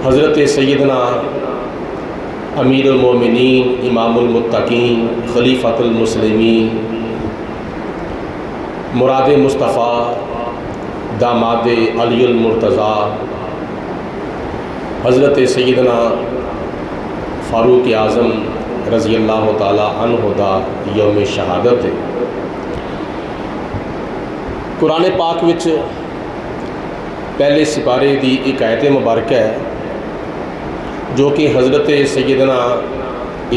حضرت سیدنا امیر المومنین امام المتقین خلیفۃ المسلمین مراد مصطفیٰ داماد علی المرتضیٰ حضرت سیدنا فاروق اعظم رضی اللہ تعالی عنہ دا یوم شہادت ہے۔ قرآن پاک وچ پہلے سپارے دی ایک آیت مبارکہ ہے جو کہ حضرت سیدنا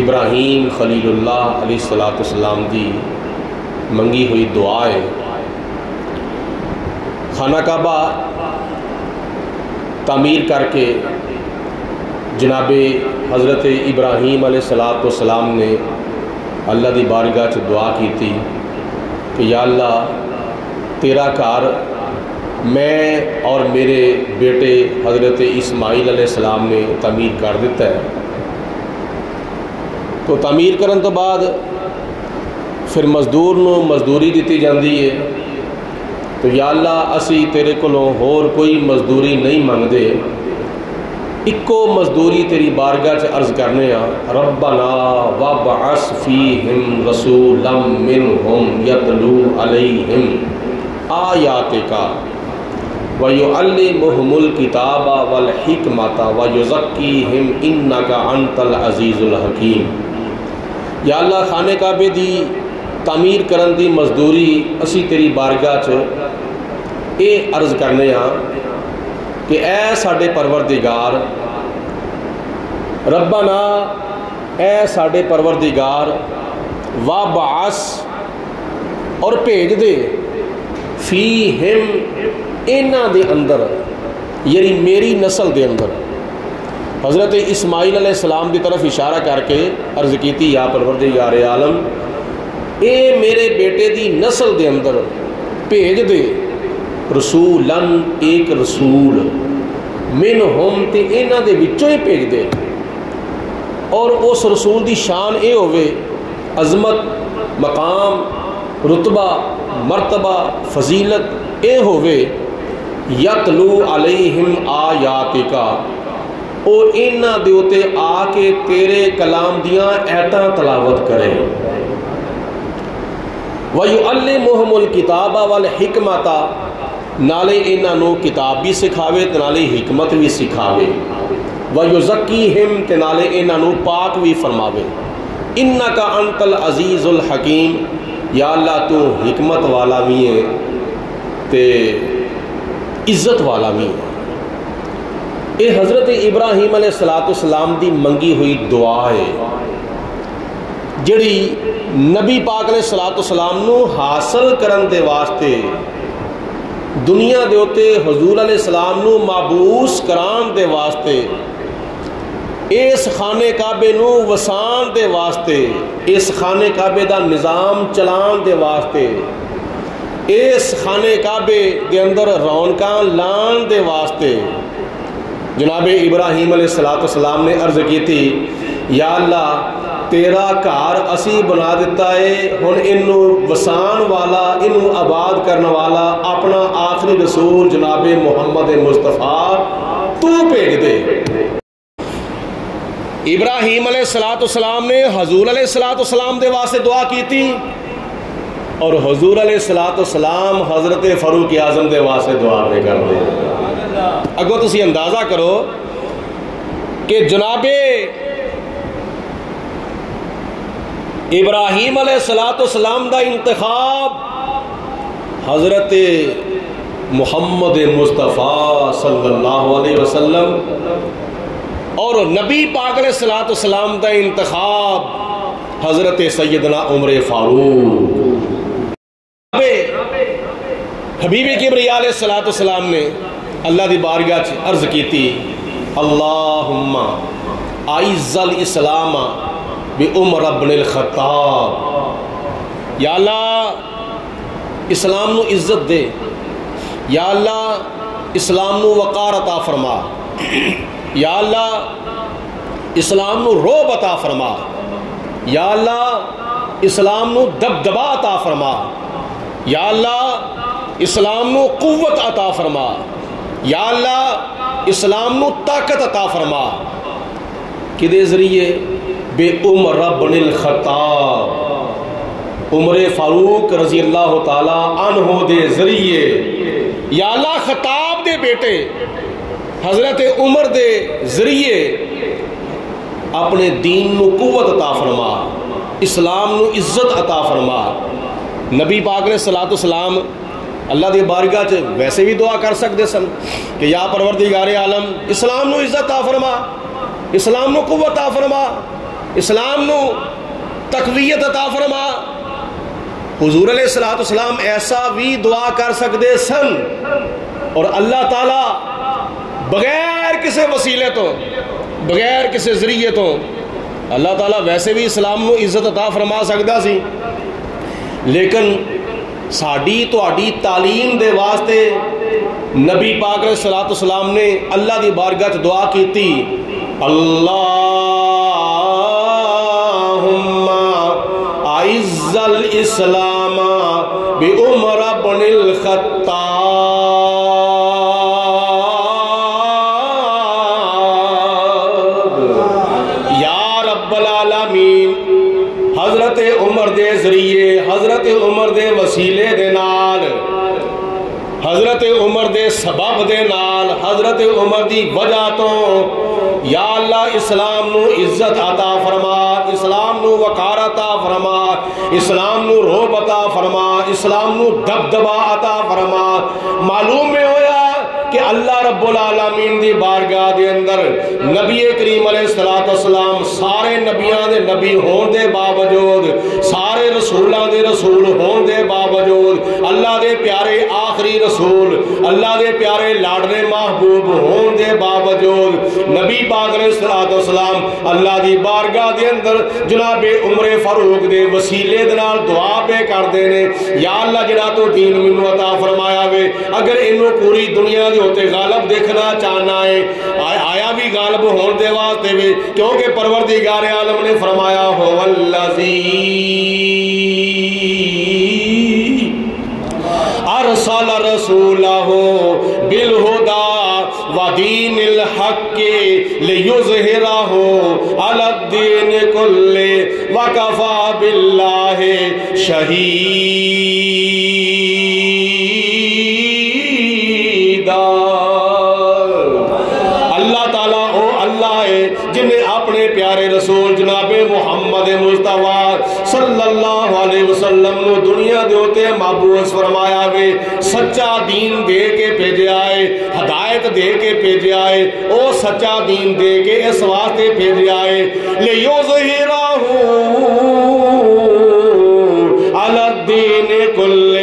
ابراہیم خلیل اللہ علیہ السلام دی منگی ہوئی دعا ہے۔ خانہ کعبہ تعمیر کر کے جناب حضرت ابراہیم علیہ السلام نے اللہ دی بارگاہ چ دعا کی تھی کہ یا اللہ تیرا گھر میں اور میرے بیٹے حضرت اسماعیل علیہ السلام نے تعمیر کر دیتا ہے۔ تو تعمیر کرن تو بعد پھر مزدور نو مزدوری دیتی جاندی ہے۔ تو یا اللہ اسی تیرے کولوں ہور کوئی مزدوری نہیں منگدے، اکو مزدوری تیری بارگاہ چ عرض کرنے ہاں، ربنا وابعث فیہم رسولا منہم یتلو علیہم آیاتک وَيُعَلِّمُهُمُ الْكِتَابَ وَالْحِكْمَةَ وَيُزَكِّيهِمْ إِنَّكَ أَنْتَ الْعَزِيزُ الْحَكِيمُ۔ یا اللہ خانے کعبے دی تعمیر کرن دی مزدوری اسی تیری بارگاہ چ اے عرض کرنے ہاں کہ اے ساڈے پروردگار، ربنا اے ساڈے پروردگار، وابعث اور بھیج دے، فیہم اینا دے اندر یعنی میری نسل دے اندر۔ حضرت اسماعیل علیہ السلام دی طرف اشارہ کر کے عرض کیتی یا پروردگار عالم اے میرے بیٹے دی نسل دے اندر بھیج دے رسولن ایک رسول، منہم تے اینا دے وچوں ہی بھیج دے، اور اس رسول دی شان اے ہوئے عظمت مقام رتبہ مرتبہ فضیلت اے ہوئے یتلو علیہم آیاتک، او انہاں دے اوتے آ کے تیرے کلام دیاں ایتاں تلاوت کرے، وَيُعَلِّمُهُمُ الْكِتَابَ وَالْحِكْمَةَ نالے انہاں نو کتاب بھی سکھاوے تے نالے حکمت بھی سکھاوے، وَيُزَكِّيهِمْ تے نالے انہاں نو پاک بھی فرماوے، إِنَّكَ أَنْتَ الْعَزِيزُ الْحَكِيمُ، یا اللہ تو حکمت والا بھی ہے تے عزت والا بھی ہے۔ اے حضرت ابراہیم علیہ السلام دی منگی ہوئی دعا ہے جڑی نبی پاک علیہ السلام نو حاصل کرن دے واسطے دنیا دے اوتے حضور علیہ السلام نو مابعوث کران دے واسطے، اس خانے کعبے نو وسان دے واسطے، اس خانے کعبے دا نظام چلان دے واسطے، اس خانے کعبے دے اندر رونقاں لان دے واسطے جناب ابراہیم علیہ السلام نے عرض کی تھی یا اللہ تیرا گھر اسی بنا دیتا ہے، ہن انو وسان والا انو آباد کرنے والا اپنا آخری رسول جناب محمد مصطفیٰ تو بھیج دے۔ ابراہیم علیہ السلام نے حضور علیہ السلام دے واسطے دعا کی تھی، اور حضور علیہ السلام حضرت فاروق اعظم دے واسطے دعا پہ کر دے۔ اگو تسی اندازہ کرو کہ جناب ابراہیم علیہ السلام دا انتخاب حضرت محمد مصطفیٰ صلی اللہ علیہ وسلم اور نبی پاک علیہ السلام دا انتخاب حضرت سیدنا عمر فاروق۔ حبیب کبریا علیہ السلام نے اللہ دی بارگاہ عرض کی تھی اللہم اعز الاسلام بعمر بن الخطاب، یا اللہ اسلام نو عزت دے، یا اللہ اسلام نو وقار عطا فرما، یا اللہ اسلام نو روب عطا فرما، یا اللہ اسلام نو دبدبا عطا فرما، یا اللہ اسلام نو قوت عطا فرما، یا اللہ اسلام نو طاقت عطا فرما کدے ذریعے بے عمر بن الخطاب عمر فاروق رضی اللہ تعالی عنہ دے ذریعے یا اللہ خطاب دے بیٹے حضرت عمر دے ذریعے اپنے دین نو قوت عطا فرما اسلام نو عزت عطا فرما نبی پاک نے صلاۃ والسلام اللہ دی بارگاہ چ ویسے بھی دعا کر سکتے سن کہ یا پروردگار عالم اسلام نو عزت عطا فرما اسلام نو قوت عطا فرما اسلام نو تقویت عطا فرما حضور علیہ الصلوۃ والسلام ایسا بھی دعا کر سکتے سن اور اللہ تعالی بغیر کسی وسیلے تو بغیر کسی ذریعے تو اللہ تعالیٰ ویسے بھی اسلام نو عزت عطا فرما سکتا سی لیکن ساڈی تہاڈی تعلیم دے واسطے نبی پاک علیہ الصلوۃ والسلام نے اللہ دی بارگاہ چ دعا کیتی اللہم اعز الاسلام بعمر بن الخطاب یا رب العالمین حضرت عمر دے ذریعے حضرت عمر دے وسیلے دے نال حضرت عمر دے سبب دے نال حضرت عمر دی وجہ تو یا اللہ اسلام نو عزت عطا فرما اسلام نو وقار عطا فرما اسلام نو رعب عطا فرما اسلام نو دبدبا عطا فرما معلوم میں ہویا کہ اللہ رب العالمین دی بارگاہ دے اندر نبی کریم علیہ السلام سارے نبیان دے نبی ہون دے باوجود سارے رسولان دے رسول ہون دے باوجود اللہ دے پیارے آخری رسول اللہ دے پیارے لاڈلے محبوب ہون دے باوجود نبی پاک علیہ السلام اللہ دی بارگاہ دے اندر جناب عمر فاروق دے وسیلے دے نال دعا پہ کر دینے یا اللہ جڑا تو دین منو عطا فرمایا وے اگر انہوں پوری دنیا دے ہوتے غالب دیکھنا چاہنا ہے آیا بھی غالب ہون دے واسطے وے کیونکہ پروردگار عالم نے فرمایا ہو والذی ارسل رسولہ بالہدی ودین الحق لیظہرہ علی الدین کلہ وکفی باللہ شہیدا اللہ تعالیٰ او اللہ ہے جنہیں اپنے پیارے رسول جناب محمد مصطفیٰ صلی اللہ علیہ وسلم نو دنیا دے ہوتے مبعوث فرمایا وے سچا دین دے کے بھیجے آئے ہدایت دے کے بھیجے آئے او سچا دین دے کے اس واسطے بھیجے آئے لیظہرہ علی الدین کلہ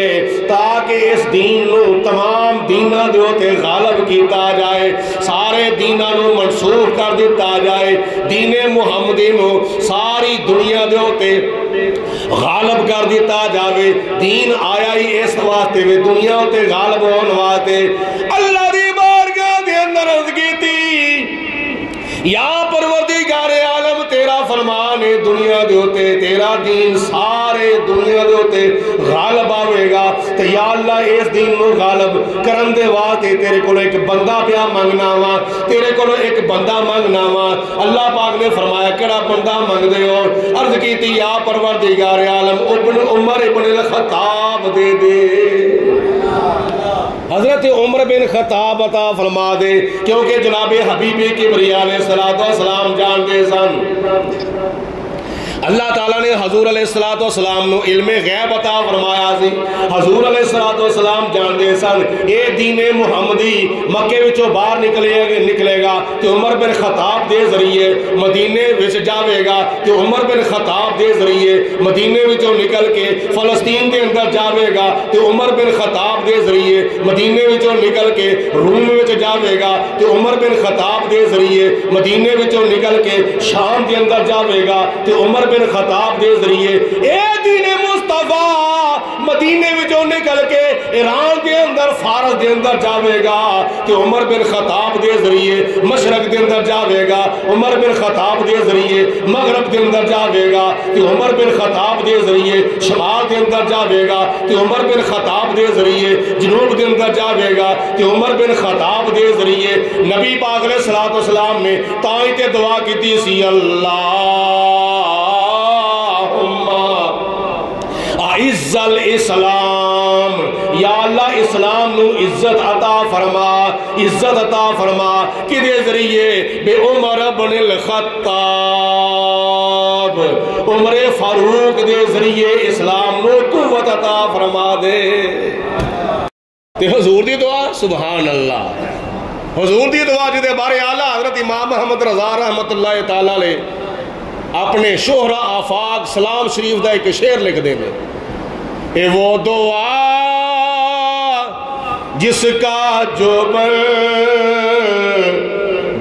تاکہ اس دین نو تمام دینہ دے ہوتے غالب کیتا جائے سارے دینہ نو منسوخ کر دیتا جائے دین محمدی نو ساری دنیا دے ہوتے غالب کر دیتا جاوے دین آیا ہی اس واسطے وے دنیا ہوتے غالب ہون واسطے اللہ دی بارگاہ دے اندر عرض کیتی یا پروردگار عالم تیرا فرمان ہے دنیا دے ہوتے تیرا دین سارے دنیا دے ہوتے غالب آوے گا تو یا اللہ اس دین نو غالب کرن دے واسطے تیرے کو ایک بندہ پیا مانگنا وا تیرے کو ایک بندہ مانگنا وا اللہ پاک نے فرمایا کیڑا بندہ مانگ دے ہو عرض کیتی یا پروردگار عالم ابن عمر ابن الخطاب دے دے حضرت عمر بن خطاب عطا فرما دے کیونکہ جناب حبیب کبریا علیہ السلام جان دے سن اللہ تعالیٰ نے حضور علیہ السلام نو علم غیب عطا فرمایا سی حضور علیہ السلام جان دے سن اے دین محمدی مکے وچوں باہر نکلے گا کہ عمر بن خطاب دے ذریعے مدینے وچ جاوے گا کہ عمر بن خطاب دے ذریعے مدینے وچوں نکل کے فلسطین دے اندر جاوے گا کہ عمر بن خطاب دے ذریعے مدینے وچوں نکل کے روم وچ جاوے گا کہ عمر بن خطاب دے ذریعے مدینے وچوں نکل کے شام دے اندر جاوے گا کہ عمر بن خطاب دے ذریعے اے دین مصطفیٰ مدینے وچوں نکل کے ایران دے اندر فارس دے اندر جاوے گا کہ عمر بن خطاب دے ذریعے مشرق دے اندر اندر جاوے گا عمر بن خطاب دے ذریعے، مغرب دے اندر جاوے گا کہ عمر بن خطاب دے ذریعے، شمال دے اندر جاوے گا کہ عمر بن خطاب دے ذریعے، جنوب دے اندر جاوے گا کہ عمر بن خطاب دے ذریعے۔ نبی پاک علیہ السلام نے تائیں تے دعا کی سی، اعز الاسلام، یا اللہ اسلام نو عزت عطا فرما، عزت عطا فرما کدے ذریعے؟ بے عمر بن الخطاب، عمر فاروق دے ذریعے اسلام نو قوت عطا فرما دے۔ تے حضور دی دعا سبحان اللہ، حضور دی دعا جدے بارے اعلیٰ حضرت امام محمد رضا رحمت اللہ تعالیٰ لے اپنے شہرہ آفاق سلام شریف دا ایک شعر لکھ دے میں، اے وہ دعا جس کا جو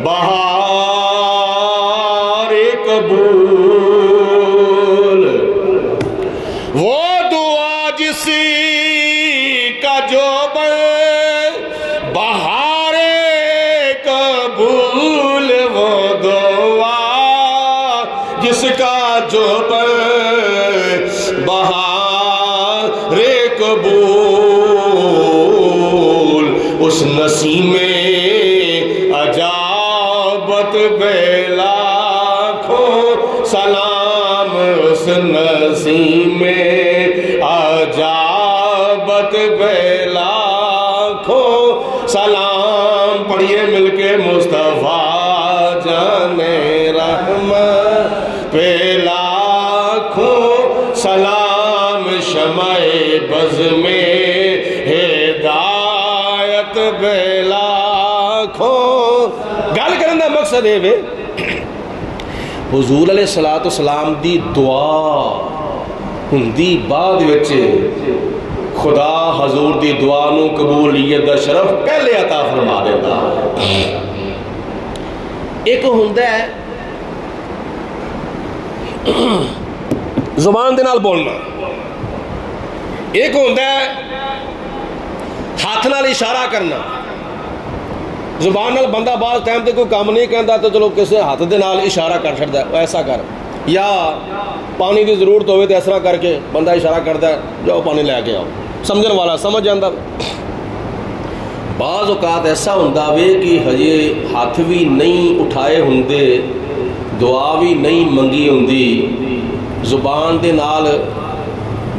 بہار قبول، وہ دعا جس کا جو بہار قبول، وہ دعا جس کا جو بہار قبول، اس نسیم عجابت بے لاکھوں سلام، اس نسیم عجابت بے لاکھوں سلام۔ پڑھئے مل کے مصطفیٰ جان رحمت پہ لاکھوں سلام، شمع بز میں ہدایت بے لاکھوں۔ گل کرنے دا مقصد ہے وے حضور علیہ السلام دی دعا ہندی بعد وچے خدا حضور دی دعا نو قبولیت دا شرف پہلے عطا فرما دیتا۔ ایک ہندہ ہے زبان دے نال بولنا، ایک ہوندہ ہے ہاتھ نال اشارہ کرنا۔ زبان نال بندہ بعض ٹائم تے کوئی کام نہیں کہندا تو چلو کسے ہاتھ دے نال اشارہ کر چھڑدا ہے، ایسا کر، یا پانی دی ضرورت ہوئے تو اس طرح کر کے بندہ اشارہ کردا ہے جاؤ پانی لے کے آؤ، سمجھن والا سمجھ جاندا۔ بعض اوقات ایسا ہوندا وے کہ ہجے ہاتھ بھی نہیں اٹھائے ہوندے، دعا بھی نہیں منگی ہوندی، زبان دے نال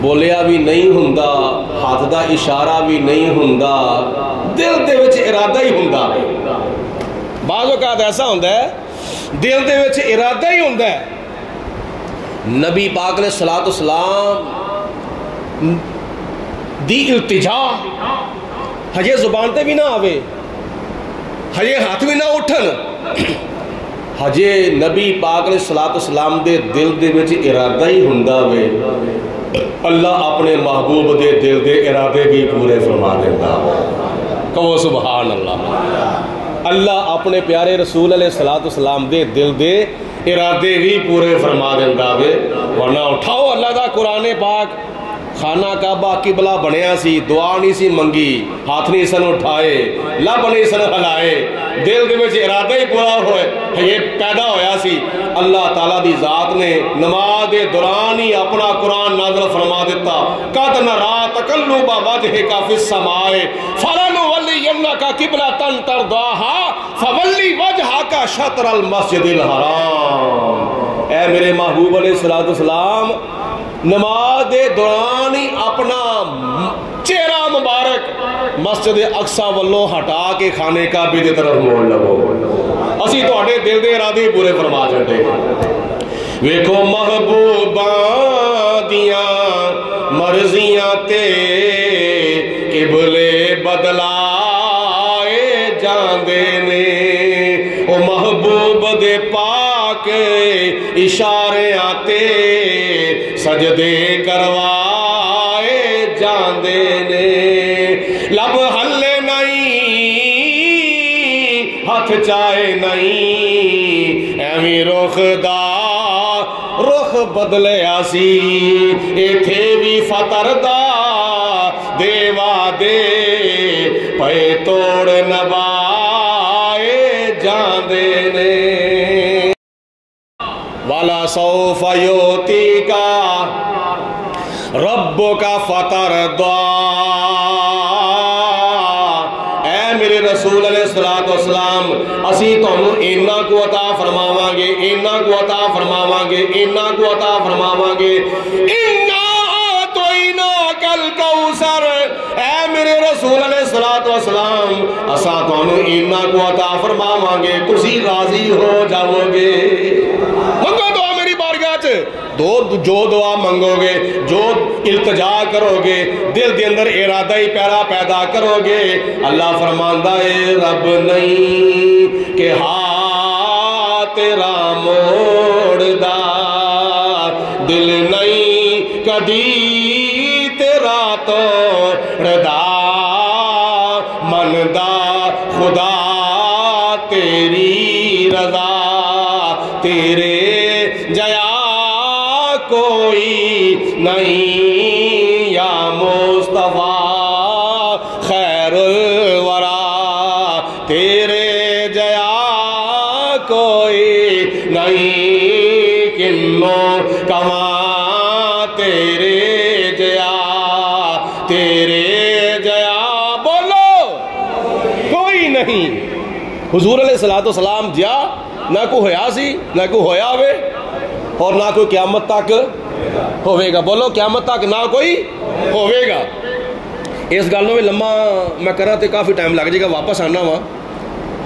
بولیا بھی نہیں ہوندا، ہاتھ دا اشارہ بھی نہیں ہوندا، دل دے وچ ارادہ ہی ہوندا۔ بعض اوقات ایسا ہوندا ہے دل دے وچ ارادہ ہی ہوندا ہے۔ نبی پاک علیہ السلام دی التجا ہجے زبان تے بھی نہ آوے، ہجے ہاتھ بھی نہ اٹھن، ہجے نبی پاک علیہ السلام دے دل دے وچ ارادہ ہی ہوندا وے، اللہ اپنے محبوب دے دل دے ارادے بھی پورے فرما دیتا۔ کہو سبحان اللہ۔ اللہ اپنے پیارے رسول علیہ السلام دے دل دے ارادے بھی پورے فرما دیتا وے، ورنہ اٹھاؤ اللہ دا قرآن پاک، خانہ کعبہ قبلہ بنیا سی، دعا نہیں سی منگی، ہاتھ نہیں سن اٹھائے، لب نہیں سن ہلائے، دل دے وچ ارادہ ہی پورا ہوئے یہ پیدا ہویا سی۔ اللہ تعالیٰ دی ذات نے نماز دے دوران ہی اپنا قرآن نازل فرما دیتا، قَدْ نَرَا تَقَلُّبَ وَجْهِكَ فِي السَّمَاءِ فَلَنُوَلِّيَنَّكَ قِبْلَةً تَرْضَاهَا فَوَلِّ وَجْهَكَ شَطْرَ الْمَسْجِدِ الْحَرَامِ۔ اے میرے محبوب علیہ السلام، نماز دے دوران ہی اپنا چہرہ مبارک مسجد اقصی والوں ہٹا کے خانے کعبے دی طرف موڑ لگو، اسی تواڈے دل دے ارادے پورے فرما چھڈے۔ ویکھو محبوباں دیاں مرضیاں تے قبلے بدلائے جاندے نے، او محبوب دے پاک اشارے آتے سجدے کروائے جاندے نے، لب ہلے نہیں ہاتھ چائے نہیں، ایویں رخ بدلے آسی، ایتھے بھی فطر دا دیوا دے پے توڑ نبائے جان دینے والا سوف یؤتیکا ربک فترضی اے میرے رسول علیہ السلام اسی تانوں اینا کو عطا فرماواں گے اینا کو عطا فرماواں گے اینا کو عطا فرماواں گے انا اعطیناک الکوثر اے میرے رسول علیہ السلام اساں تانوں اینا کو عطا فرماواں گے تسی راضی ہو جاؤ گے منگو دعا میری بارگاہ چ جو دعا منگو گے جو التجا کرو گے دل دے اندر ارادہ ہی پیدا کرو گے اللہ فرماندا ہے رب نہیں کہ ہاں تیرا موڑدا دل نہیں کدی تیرا توڑدا مندا خدا تیری رضا تیرے جیا کوئی نہیں یا مصطفیٰ خیر الورا تیرے جیا کوئی نہیں کنوں کماں تیرے جیا بولو کوئی نہیں حضور علیہ السلام جیا نہ کوئی ہویا سی نہ کوئی ہویا ہوئے اور نہ کوئی قیامت تک ہوئے گا بولو قیامت تک نہ کوئی ہوئے گا اس گلوں میں لمحہ میں کرا تے کافی ٹائم لگ جائے گا واپس آنا وا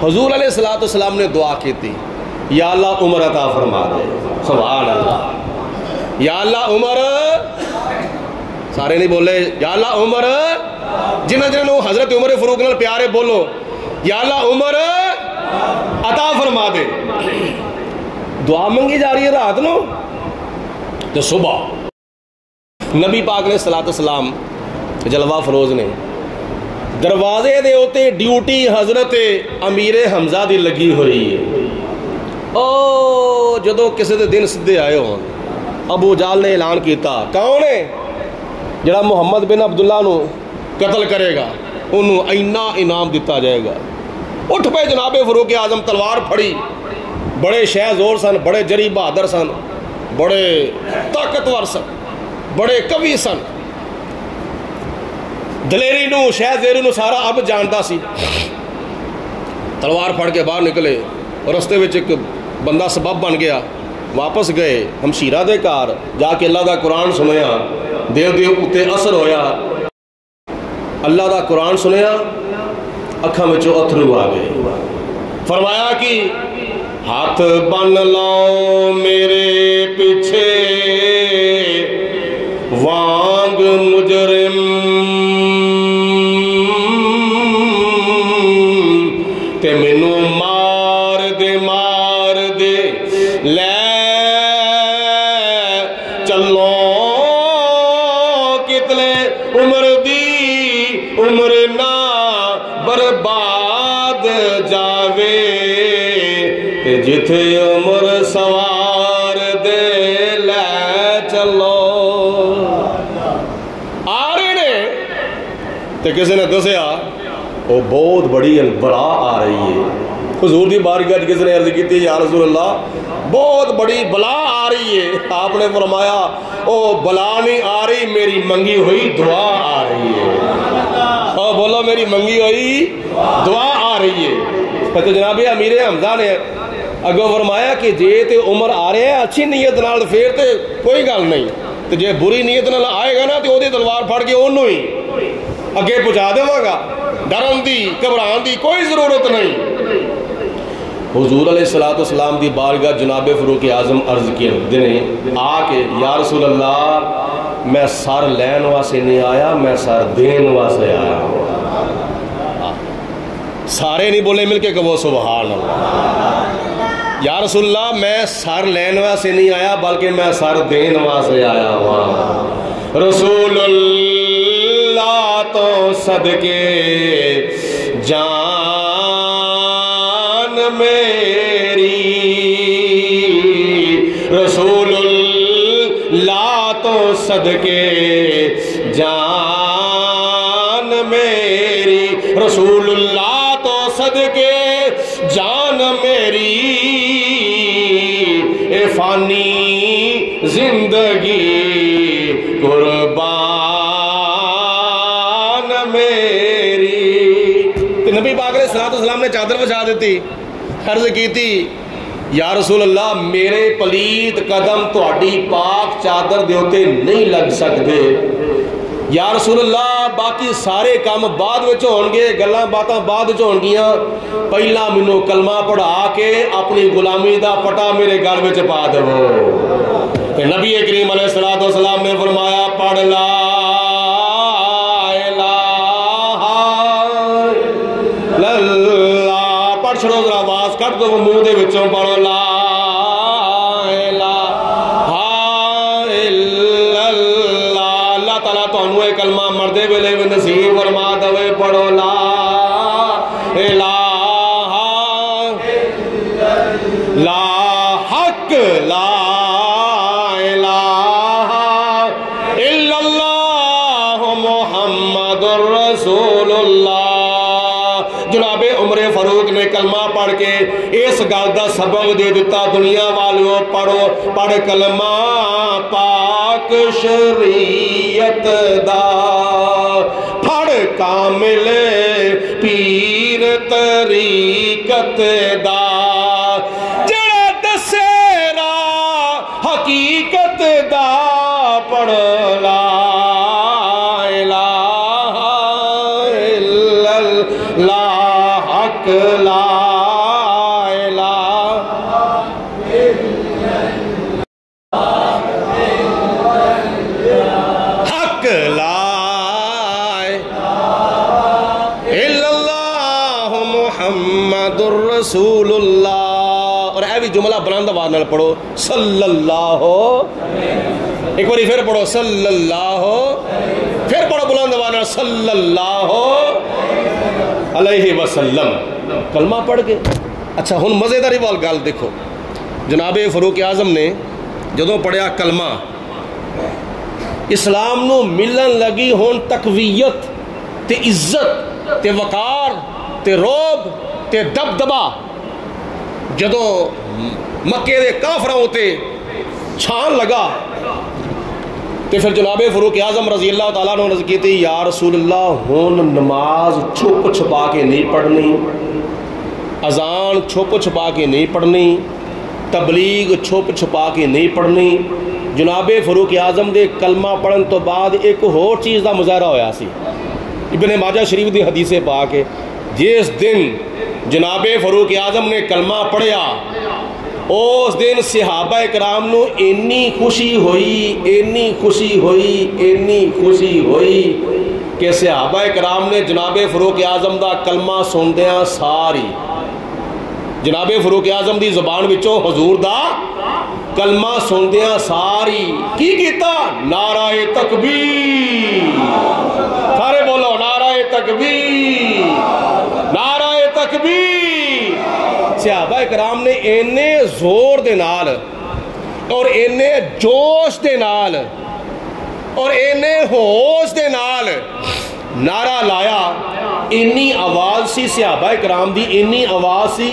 حضور علیہ السلام نے دعا کی تھی یا اللہ عمر عطا فرما دے سبحان اللہ یا اللہ عمر سارے نہیں بولے یا اللہ عمر جنہوں حضرت عمر فاروق نال پیارے بولو یا اللہ عمر عطا فرما دے دعا منگی جا رہی ہے رات نو تو صبح نبی پاک نے صلاۃ السلام جلوہ فروز نے دروازے دے ہوتے ڈیوٹی حضرت امیر حمزہ دی لگی ہوئی ہے او جدو کسی دے دن سدھے آئے ہو ابو جال نے اعلان کیتا کون ہے جڑا محمد بن عبداللہ نو قتل کرے گا انہوں اینا انعام دیتا جائے گا اٹھ پہ جناب فاروق اعظم تلوار پھڑی بڑے شہ زور سن بڑے جری بہادر سن بڑے طاقتور سن بڑے قوی سن دلیری نو شہ زیری نو سارا اب جانتا سی تلوار پھڑ کے باہر نکلے اور رستے وچ ایک بندہ سبب بن گیا واپس گئے ہمشیرہ دے کار جا کے اللہ دا قرآن سنیا دل دے اتے اثر ہویا اللہ دا قرآن سنیا اکھاں وچوں اتھرو آ گئے فرمایا کہ ہاتھ بن لاؤ میرے پیچھے وانگ مجرم تے مینوں مار دے لے چلو کتنے عمر نہ برباد جاوے جتھے عمر سوار دے لے چلو آ رہے نے تے کسی نے دسیا وہ بہت بڑی بلا آ رہی ہے حضور دی بارگاہ کسی نے عرض کی یا رسول اللہ بہت بڑی بلا آ رہی ہے آپ نے فرمایا او بلا نہیں آ رہی میری منگی ہوئی دعا آ رہی ہے او بولو میری منگی ہوئی دعا آ رہی ہے تو جناب امیر حمزہ نے اگو فرمایا کہ جے تے عمر آ رہے ہیں اچھی نیت نال پھر تے کوئی گل نہیں تے جے بری نیت نال آئے گا نا تے اودی تلوار پھڑ کے اونوں ہی اگے پہنچا دیواں گا ڈرن دی گھبران دی کوئی ضرورت نہیں حضور علیہ السلام دی بارگاہ جناب فاروق اعظم عرض کیے دنے آ کے یا رسول اللہ میں سر لین واسے نہیں آیا میں سر دین واسے آیا سارے نہیں بولے مل کے کہو سبحان اللہ یا رسول اللہ میں سر لین واسے نہیں آیا بلکہ میں سر دین واسے آیا ہوں رسول اللہ تو صدقے جان میری رسول اللہ تو صدقے جان میری رسول اللہ تو صدقے جان میری میری اے فانی زندگی قربان میری. نبی پاک علیہ السلام نے چادر بچھا دیتی, عرض کی تھی یا رسول اللہ میرے پلید قدم تہاڈی پاک چادر دے اوتے نہیں لگ سکتے. یا رسول اللہ باقی سارے کام بعد وچ ہون گے, گلاں باتاں بعد وچ ہون گیاں, پہلا مینوں کلمہ پڑھا کے اپنی غلامی دا پٹا میرے گل وچ پا دیو. تے نبی کریم علیہ السلام نے فرمایا پڑھ لا پڑھ چھڑو, ذرا آواز کٹ دو منہ دے وچوں پڑھو لا الہ الا اللہ. اللہ تعالیٰ تانوں اے کلمہ مردے ویلے وی نصیب فرما دے. پڑھو لا الہ لا حق لا الہ الا اللہ محمد رسول اللہ. جناب عمر فاروق نے کلمہ پڑھ کے اس گل دا سبق دے دیتا, دنیا والوں پڑھو, پڑھ کلمہ پاک شریعت دا, پڑھ کامل پیر طریقت دا, جڑا دسے راہ حقیقت دا. پڑھ لا الہ الا اللہ حق لا الہ حق لا الا اللہ محمد رسول اللہ. اور اے بھی جملہ بلند آواز نال پڑھو صلی اللہ, ایک باری پھر پڑھو صلی اللہ, پھر پڑھو بلند آواز نال صلی اللہ علیہ وسلم. کلمہ پڑھ کے اچھا ہن مزیداری وال گل دیکھو, جناب فاروق اعظم نے جدوں پڑھیا کلمہ اسلام نو ملن لگی ہون تقویت تے عزت تے وقار تے روب تے دبدبا. جدوں مکے دے کافراں ہوتے چھان لگا تے پھر جناب فاروق اعظم رضی اللہ تعالیٰ نے عرض کی تھی یا رسول اللہ ہون نماز چھپ چھپا کے نہیں پڑھنی, اذان چھپ چھپا کے نہیں پڑھنی, تبلیغ چھپ چھپا کے نہیں پڑھنی. جناب فاروق اعظم دے کلمہ پڑھن تو بعد ایک اور چیز دا مظاہرہ ہویا سی. ابن ماجہ شریف دی حدیث پاک ہے, جس دن جناب فاروق اعظم نے کلمہ پڑھیا اس دن صحابہ کرام نو اینی خوشی ہوئی, اینی خوشی ہوئی, اینی خوشی ہوئی کہ صحابہ کرام نے جناب فاروق اعظم دا کلمہ سندیاں ساری جناب فاروق اعظم دی زبان وچوں حضور دا کلمہ سندیاں ساری کی کیتا نعرہ تکبیر. سارے بولو نعرہ تکبیر, نعرہ تکبیر. صحابہ کرام نے اینے زور دے نال اور اینے جوش دے نال اور اینے ہوش دے نال نعرہ لایا. اینی آواز سی صحابہ کرام دی, اینی آواز سی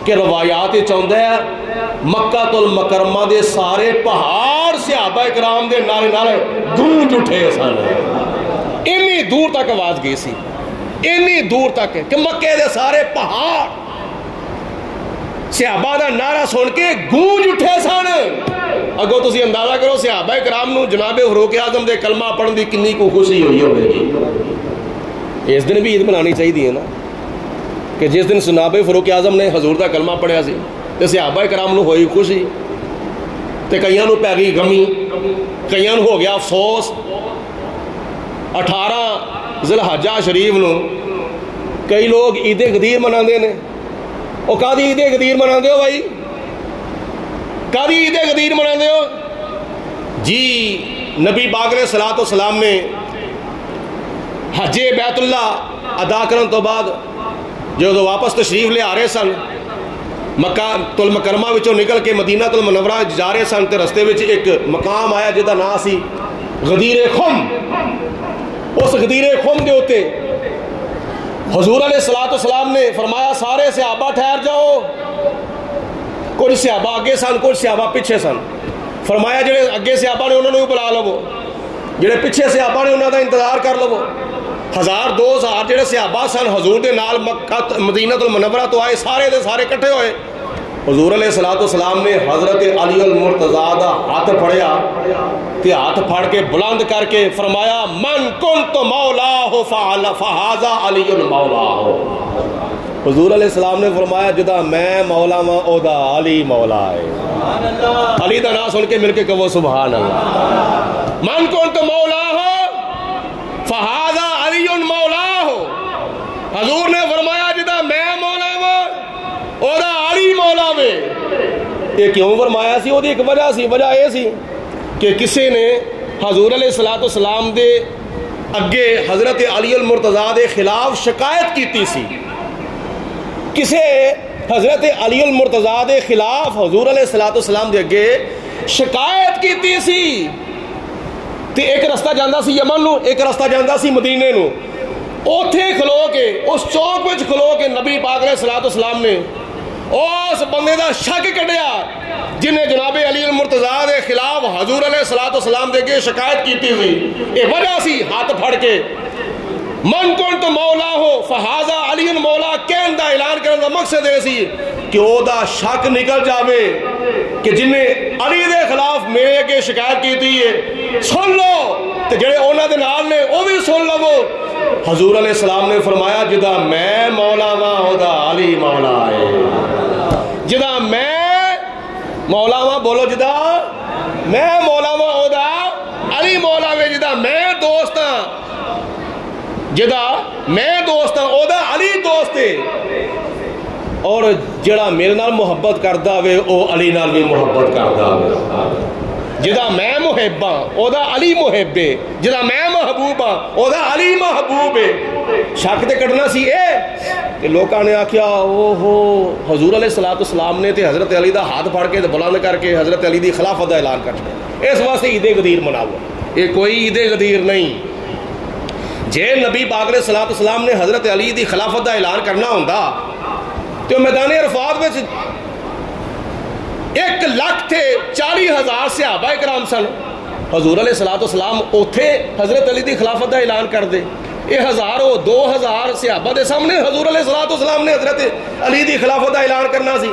کہ روایات چاہتا ہے مکہ المکرمہ دے سارے پہاڑ صحابہ کرام دے نعرے نعرے گونج اٹھے سن. اینی دور تک آواز گئی سی, اینی دور تک کہ مکے دے سارے پہاڑ صحابہ دا نعرہ سن کے گونج اٹھے سن. اگو تسی اندازہ کرو صحابہ کرام نو جناب فاروق اعظم دے کلمہ پڑھن دی کنی کو خوشی ہوئی ہوئے گی. اس دن بھی عید منانی چاہیے نا کہ جس دن جناب فاروق اعظم نے حضور دا کلمہ پڑھیا سی تے صحابہ کرام نو ہوئی خوشی تے کئیاں نو پی گئی غمی, کئیاں نو ہو گیا افسوس. 18 ذی الحجہ شریف نو کئی لوگ عید غدیر مناندے نے. او کادی عید غدیر مناندے ہو بھائی, کادی عید غدیر مناندے ہو جی؟ نبی پاک علیہ السلام نے حج بیت اللہ ادا کرن تو بعد جو واپس تشریف لے آ رہے سن, مکہ المکرمہ وچوں نکل کے مدینہ المنورہ جا رہے سن تے رستے وچ ایک مقام آیا جہدا نام سی غدیر خم. اس غدیر خم دے اوتے حضور علیہ السلام نے فرمایا سارے صحابہ ٹھہر جاؤ, کچھ صحابہ اگے سن کچھ صحابہ پیچھے سن. فرمایا جڑے اگے صحابہ نے انہوں نے بلا لو, جڑے پیچھے صحابہ نے انہوں کا انتظار کر لو. 1000-2000 جڑے صحابہ سن حضور دے نال مکہ مدینہ المنورہ تو آئے, سارے دے سارے کٹھے ہوئے. حضور علیہ السلام نے حضرت علی المرتضیٰ دا ہاتھ پھڑیا تے ہاتھ پھڑ کے بلند کر کے فرمایا من کنت مولاہ فہذا علی مولاہ. حضور علیہ السلام نے فرمایا جدا میں مولا وا او دا علی مولا ہے. علی دا نام سن کے مل کے کہو سبحان اللہ. من کنت مولاہ فہذا علی مولاہ. حضور نے فرمایا جدا میں مولا وا او دا علی مولا وے. یہ کیوں فرمایا سی؟ وہ ایک وجہ سی, وجہ یہ سی کہ کسی نے حضور علیہ السلام دے اگے حضرت علی المرتضیٰ دے خلاف شکایت کیتی سی. کسے حضرت علی المرتضیٰ دے خلاف حضور علیہ السلام دے اگے شکایت کیتی سی. تے ایک رستہ جاندہ سی یمن نو, ایک رستہ جاندہ سی مدینے نو. اوتھے کھلو کے اس چوک وچ کھلو کے نبی پاک علیہ السلام نے اس بندے دا شک کڈیا جنہیں جناب علی المرتضیٰ دے خلاف حضور علیہ السلام دے کے شکایت کیتی ہوئی. اے وجہ سی ہاتھ پھڑ کے من کنت مولا ہو فہذا علی مولا کہن دا اعلان کرن دا مقصد ہے سی کہ او دا شک نکل جاوے کہ جنہیں علی دے خلاف میرے کے شکایت کیتی ہے سن لو تے جڑے اونا دے نال نے او بھی سن لو. حضور علیہ السلام نے فرمایا جدا میں مولا وا او دا علی مولا ہے. جدا میں مولا وا بولو جدا میں مولا وا او دا علی مولا وے. جدا میں دوست ہاں, جدا میں دوست ہاں او دا علی دوست ہے. اور جڑا میرے نال محبت کردہ وے او علی نال بھی محبت کردہ وے. جدا میں محب ہاں او دا علی محب ہے. جدا میں محبوب ہاں او دا علی محبوب ہے. شک تے کٹنا سی اے کہ لوکاں نے آکھیا او ہو حضور علیہ السلام نے تے حضرت علی دا ہاتھ پھڑ کے بلند کر کے حضرت علی دی خلافت دا اعلان کرنا. اس واسطے عید غدیر مناؤ, یہ کوئی عید غدیر نہیں. جے نبی پاک علیہ السلام نے حضرت علی دی خلافت دا اعلان کرنا ہوندا تو میدان عرفات میں 100,000 تھے 40,000 صحابہ کرام سن. حضور علیہ السلام اوتھے حضرت علی دی خلافت دا اعلان کر دے. یہ 1000-2000 صحابہ دے سامنے حضور علیہ السلام نے حضرت علی دی خلافت دا اعلان کرنا سی.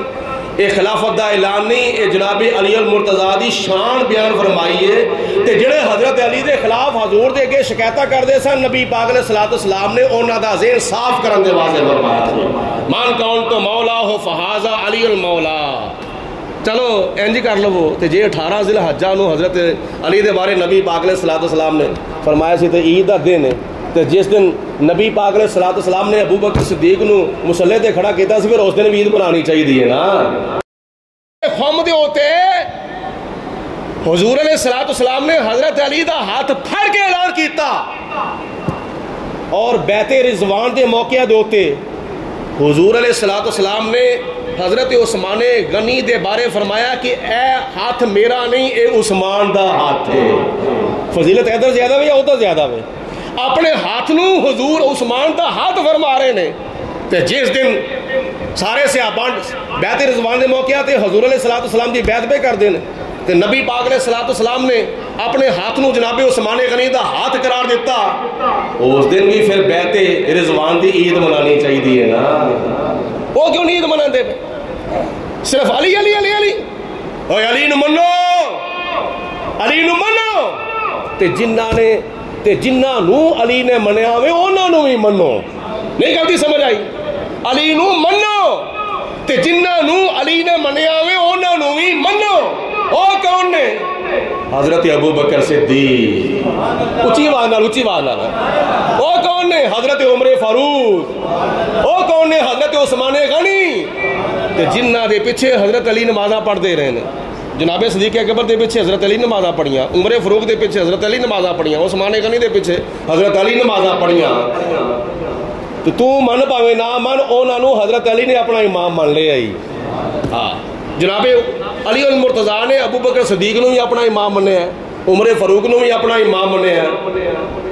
یہ خلافت دا اعلان نہیں, یہ جناب علی المرتضیٰ دی شان بیان فرمائی ہے. تے جڑے حضرت علی دے خلاف حضور دے کے شکایتہ کر دے سن نبی پاک علیہ السلام نے انہاں دا ذہن صاف کرن دے واسطے فرمایا سی من کون تو مولا ہو فہذا علی المولا. چلو انج کر لو تے جے 18 ذی الحجہ نو حضرت علی دے بارے نبی پاک علیہ السلام نے فرمایا سی تے عید دا دن ہے, تے جس دن نبی پاک علیہ السلام نے ابو بکر صدیق نو مصلی تے کھڑا کیتا سی پھر اس دن بھی عید منانی چاہیے نا. خم دے ہوتے حضور علیہ السلام نے حضرت علی دا ہاتھ پھڑ کے اعلان کیتا. اور بیت رضوان دے موقع دے ہوتے حضور علیہ السلام نے حضرت عثمان غنی دے بارے فرمایا کہ اے ہاتھ میرا نہیں اے عثمان دا ہاتھ ہے. فضیلت ادھر زیادہ ہے یا ادھر زیادہ ہے؟ اپنے ہاتھ نو حضور عثمان دا ہاتھ فرما رہے نے. تے جس دن سارے صحابہ بیعت رضوان دے موقع تے حضور علیہ السلام دی بیعت پہ کر دین تے نبی پاک علیہ السلام نے اپنے ہاتھ نو جناب عثمان غنی دا ہاتھ قرار دیتا. اس دن بھی پھر بیعت رضوان دی عید منانی چاہیے نا. وہ کیوں نہیں عید مناندے پے؟ صرف علی علی علی علی اوے علی نو منو, علی نو منو. تے جنہاں نو علی نے منیا وے انہاں نو بھی منو. نہیں غلطی سمجھ آئی؟ علی نو منو تے جنہاں نو علی نے منیا وے انہاں نو بھی منو. او کون نے؟ حضرت ابو بکر صدیق. اچھی آواز نال. او کون نے؟ حضرت عمر فاروق. او کون نے؟ حضرت عثمان غنی. تے جنہاں دے پیچھے حضرت علی نمازاں پڑھدے رہے نے. جناب صدیق اکبر دے پیچھے حضرت علی نمازاں پڑھیاں, عمر فاروق دے پیچھے حضرت علی نمازاں پڑھیاں, عثمان غنی دے پیچھے حضرت علی نمازاں پڑھیاں. تو من پاوے نہ من انہاں نو حضرت علی نے اپنا امام مان لے آئی. ہاں جناب علی المرتضیٰ نے ابو بکر صدیق نو بھی اپنا امام منیا ہے, عمر فاروق نو بھی اپنا امام منیا ہے,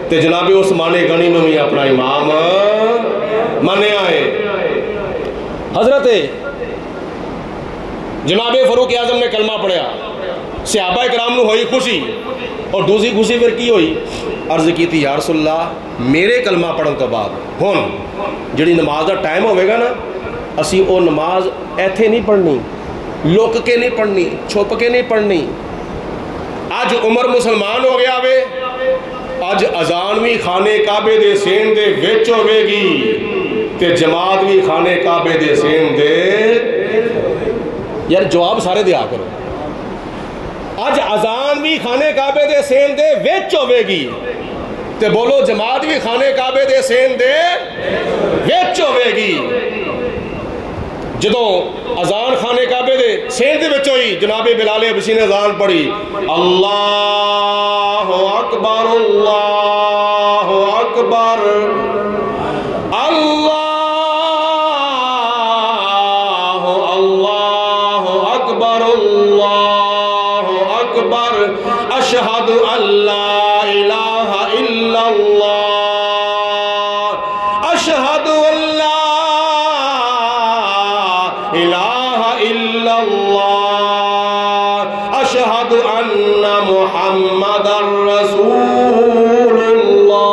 تے جناب عثمان غنی نو بھی اپنا امام منیا ہے. حضرت جناب فاروق اعظم نے کلمہ پڑھیا، صحابہ کرام نو ہوئی خوشی، اور دوسری خوشی پھر کی ہوئی؟ عرض کی تھی یا رسول اللہ میرے کلمہ پڑھن تو بعد ہن جڑی نماز دا ٹائم ہوئے گا نا، اسی او نماز ایتھے نہیں پڑھنی، لک کے نہیں پڑھنی، چھپ کے نہیں پڑھنی۔ اج عمر مسلمان ہو گیا وے، اج اذان بھی خانے کعبے دے سین دے وچ ہوے گی تے جماعت بھی خانے کعبے دے سین دے۔ یار جواب سارے دیا کرو، اج اذان بھی خانے کعبے دے سین دے وچ ہوے گی تے بولو جماعت بھی خانے کعبے دے سین دے وچ ہوے گی۔ جدوں اذان خانے کعبے دے سین دے وچ ہوئی، جناب بلال حبشی نے اذان پڑھی، اللہ اکبر اللہ اکبر اللہ اکبر اللہ اکبر اشہد ان لا الہ الا اللہ اشہد ان لا الہ الا اللہ اشہد ان محمد رسول اللہ۔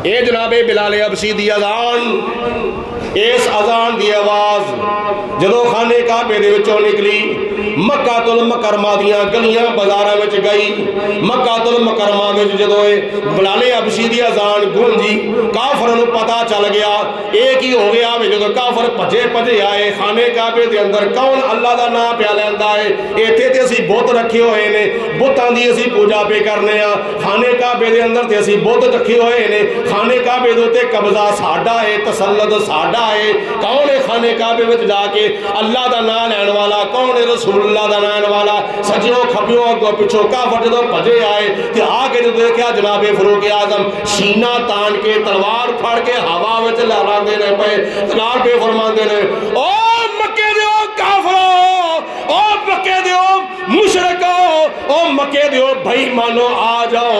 اے جناب بلال حبشی دی اذان، اس اذان دی آواز جدو خانے کعبے دے وچوں نکلی، مکہ المکرمہ دیاں گلیاں بازاراں وچ گئی، مکہ المکرمہ وچ جدو بلال حبشی دی اذان گونجی، کافراں نوں پتہ چل گیا ایک ہی ہو گیا وے۔ جدو کافر بھجے آئے خانے کعبے دے اندر، کون اللہ دا نام پیا لیندا ہے؟ ایتھے تے اسی بت رکھے ہوئے نے، بتاں دی اسی پوجا پہ کرنے ہاں، خانے کعبے دے اندر تے اسی بت رکھے ہوئے نے، خانے کعبے دے تے قبضہ ساڈا ہے، تسلط ساڈا ہے۔ کون ہے خانے کعبے وچ جا کے اللہ دا نام لین والا؟ کون ہے رسول اللہ دا نام والا؟ سجیوں کھبیوں اگوں پچھوں کافر جدوں بھجے آئے تے آ کے جدوں دیکھیا جناب فاروق اعظم سینہ تان کے تلوار پھڑ کے ہوا وچ لہراندے نے پے، تلوار پہ فرماندے نے، او مکے دیو کافرو، او مکے دیو مشرکو، او مکے دیو بھائی مانو، آ جاؤ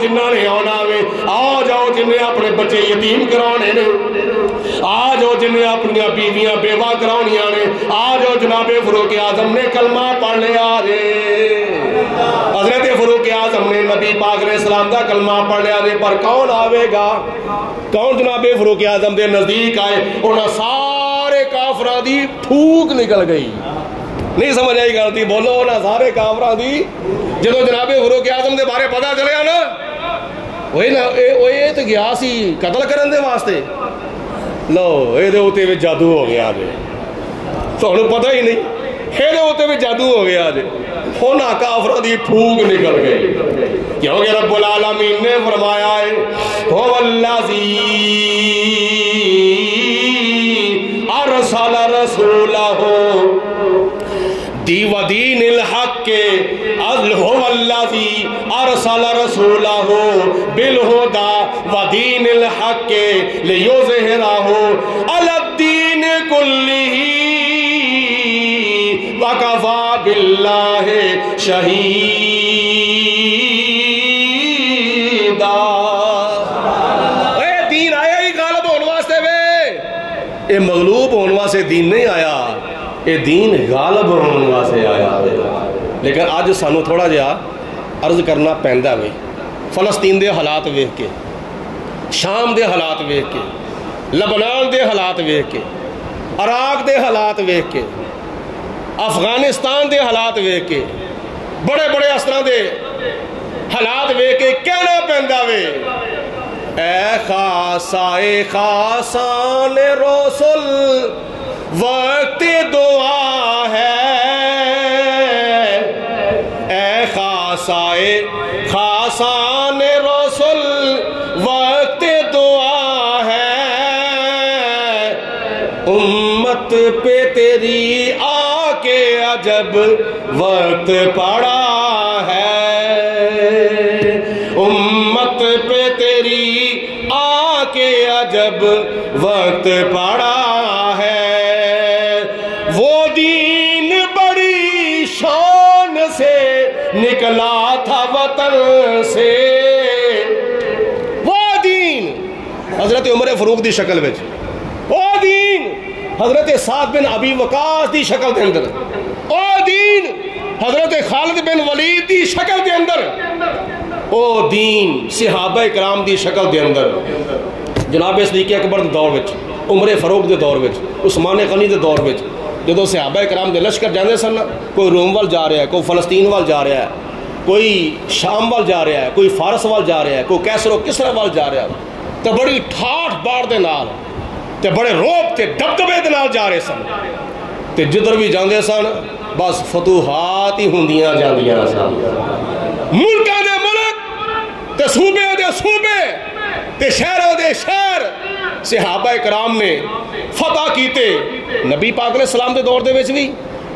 جنہاں نے آنا وے، آ جاؤ جنہیں اپنے بچے یتیم کرانے نے، آ جاؤ جنہیں اپنی بیویاں بیوہ کراؤنیاں نے، آ جاؤ جناب فاروق اعظم نے کلمہ پڑھ لیا جے۔ حضرت فاروق اعظم نے نبی پاک علیہ السلام دا کلمہ پڑھ لیا جے، پر کون آوے گا؟ کون جناب فاروق اعظم دے نزدیک آئے؟ انہاں سارے کافراں دی پھوک نکل گئی۔ نہیں سمجھ آئی گل تھی؟ بولو نا، سارے کافراں دی جدو جناب فاروق اعظم دے بارے پتہ چلیا نا، وہی نا اے تے گیا سی قتل کرن دے واسطے، لو اے دے اوتے وچ جادو ہو گیا جے، تانوں پتہ ہی نہیں، اے دے اوتے وچ جادو ہو گیا جے، ہونا کافراں دی پھوک نکل گئی، کیونکہ رب العالمین نے فرمایا ہے هو الذی ارسل رسولہ ودین الحق هو الذی ارسل رسولہ بالہدی ودین الحق لیظہرہ علی الدین کلہ وکفی باللہ شہیدا۔ اے دین آیا ہی غالب ہونے واسطے وے، اے مغلوب ہونے واسطے دین نہیں آیا، اے دین غالب ہونے واسطے آیا ہے۔ لیکن آج سانو تھوڑا جہا عرض کرنا پیندا وے، فلسطین دے حالات ویکھ کے، شام دے حالات ویکھ کے، لبنان دے حالات ویکھ کے، عراق دے حالات ویکھ کے، افغانستان دے حالات ویکھ کے، بڑے بڑے اثراں دے حالات ویکھ کے کہنا پیندا وے، اے خاصائے خاصان رسول وقت دعا ہے، اے خاصائے خاصان رسول وقت دعا ہے، امت پہ تیری آ کے عجب وقت پڑا ہے، امت پہ تیری آ کے عجب وقت پڑا ہے، وہ دین بڑی شان سے نکلا تھا وطن سے، وہ دین حضرت عمر فاروق دی شکل وچ، وہ دین حضرت سعد بن ابی وقاص دی شکل دے اندر، او دین حضرت خالد بن ولید دی شکل دے اندر، او دین صحابہ کرام دی شکل دے اندر، جناب صدیق اکبر دے دور وچ، عمر فاروق دے دور وچ، عثمان غنی دے دور وچ، جدوں صحابہ کرام دے لشکر جاندے سن، کوئی روم وال جا رہا ہے، کوئی فلسطین وال جا رہا ہے، کوئی شام وال جا رہا ہے، کوئی فارس وال جا رہا ہے، کوئی کیسر و کسرا وال جا رہا ہے، تے بڑی ٹھاٹھ باڑ دے نال تے بڑے روب تے دبدبے دے نال جا رہے سن، تے جدھر بھی جاندے سن بس فتوحات ہی ہوندیاں جاندیاں سن، ملکاں دے ملک تے صوبے دے صوبے تے شہروں دے شہر صحابہ کرام نے فتح کیتے، نبی پاک علیہ السلام دے دور دے وچ بھی،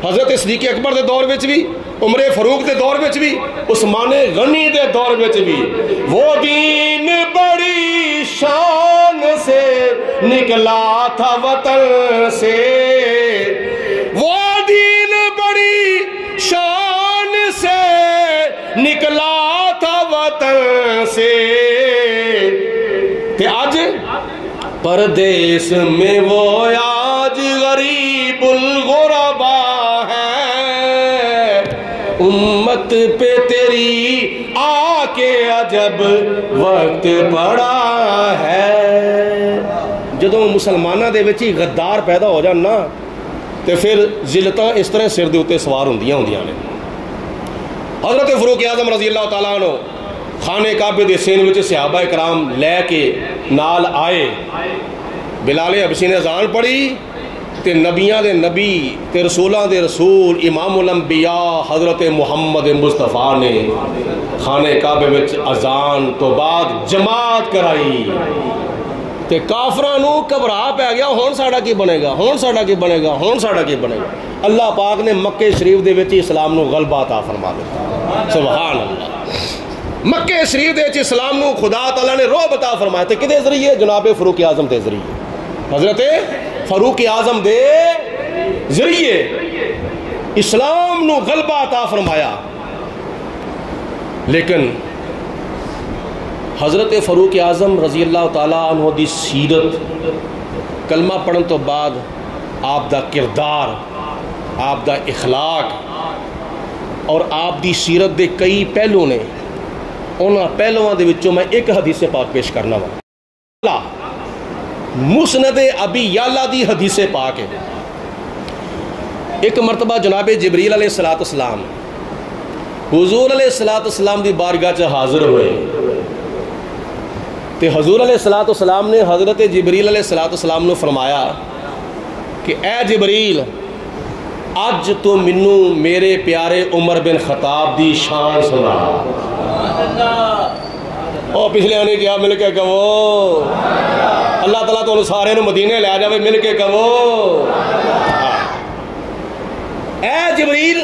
حضرت صدیق اکبر دے دور وچ بھی، عمر فاروق دے دور وچ بھی، عثمان غنی دے دور وچ بھی، وہ دین بڑی شان سے نکلا تھا وطن سے، وہ دین بڑی شان سے نکلا تھا وطن سے، کہ آج پردیس میں وہ آج غریب الغربا ہے، امت پہ تیری آ کے عجب وقت پڑا ہے۔ جدوں مسلمانہ دے وچ غدار پیدا ہو جان نا تے پھر ذلتاں اس طرح سر دے اوتے سوار ہوندیاں نے۔ حضرت فاروق اعظم رضی اللہ تعالیٰ عنہ خانہ کعبے دے سین وچ صحابہ کرام لے کے نال آئے، بلال حبشی نے اذان پڑھی تے نبیاں دے نبی تے رسولاں دے رسول امام الانبیاء حضرت محمد مصطفیٰ نے خانہ کعبے وچ اذان تو بعد جماعت کرائی، تے کافراں نو گھبرا پی گیا، ہن ساڈا کی بنے گا، ہن ساڈا کی بنے گا، ہن ساڈا کی بنے گا۔ اللہ پاک نے مکے شریف دے وچ اسلام نو غلبہ عطا فرما دتا، سبحان اللہ۔ مکہ شریف دے وچ اسلام نو خدا تعالیٰ نے رعب عطا فرمایا، تے کدے ذریعے؟ جناب فاروق اعظم دے ذریعے، حضرت فاروق اعظم دے ذریعے اسلام نو غلبہ عطا فرمایا۔ لیکن حضرت فاروق اعظم رضی اللہ تعالیٰ عنہ دی سیرت، کلمہ پڑھن تو بعد آپ دا کردار، آپ دا اخلاق اور آپ دی سیرت دے کئی پہلو نے، انہاں پہلوان دے وچوں میں ایک حدیث پاک پیش کرنا وا، مسند ابی یعلا دی حدیث پاک ہے۔ ایک مرتبہ جناب جبریل علیہ السلام حضور علیہ السلام دی بارگاہ چ حاضر ہوئے، تے حضور علیہ السلام نے حضرت جبریل علیہ السلام نے فرمایا کہ اے جبریل، اج تو منو میرے پیارے عمر بن خطاب دی شان سنا۔ او پچھلے آنے کیا مل کے کہو، اللہ تعالیٰ تو سارے نو مدینے لے جاوے، مل کے کہو اے جبریل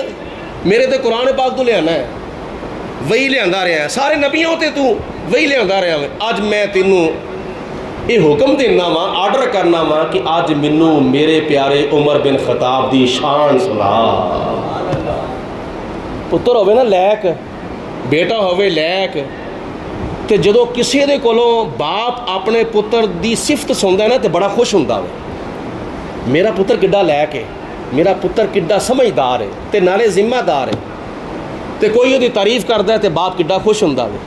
میرے تے قرآن پاک تو لے آنا ہے، وہی لے آندا رہا ہے، سارے نبیوں تے تو وہی لے آندا رہا ہے، اج میں تینوں یہ حکم دینا وا، آرڈر کرنا وا کہ اج منو میرے پیارے عمر بن خطاب دی شان سنا۔ پتر ہوئے نا لیک، بیٹا ہوئے لیک، تے جدو کسی دے کولوں باپ اپنے پتر دی صفت سندا ہے نا تے بڑا خوش ہوندا ہے، میرا پتر کڈا لیک ہے، میرا پتر کڈا سمجھدار ہے تے نالے ذمہ دار ہے، تے کوئی وہ دی تعریف کردا ہے تے باپ کڈا خوش ہوندا ہے۔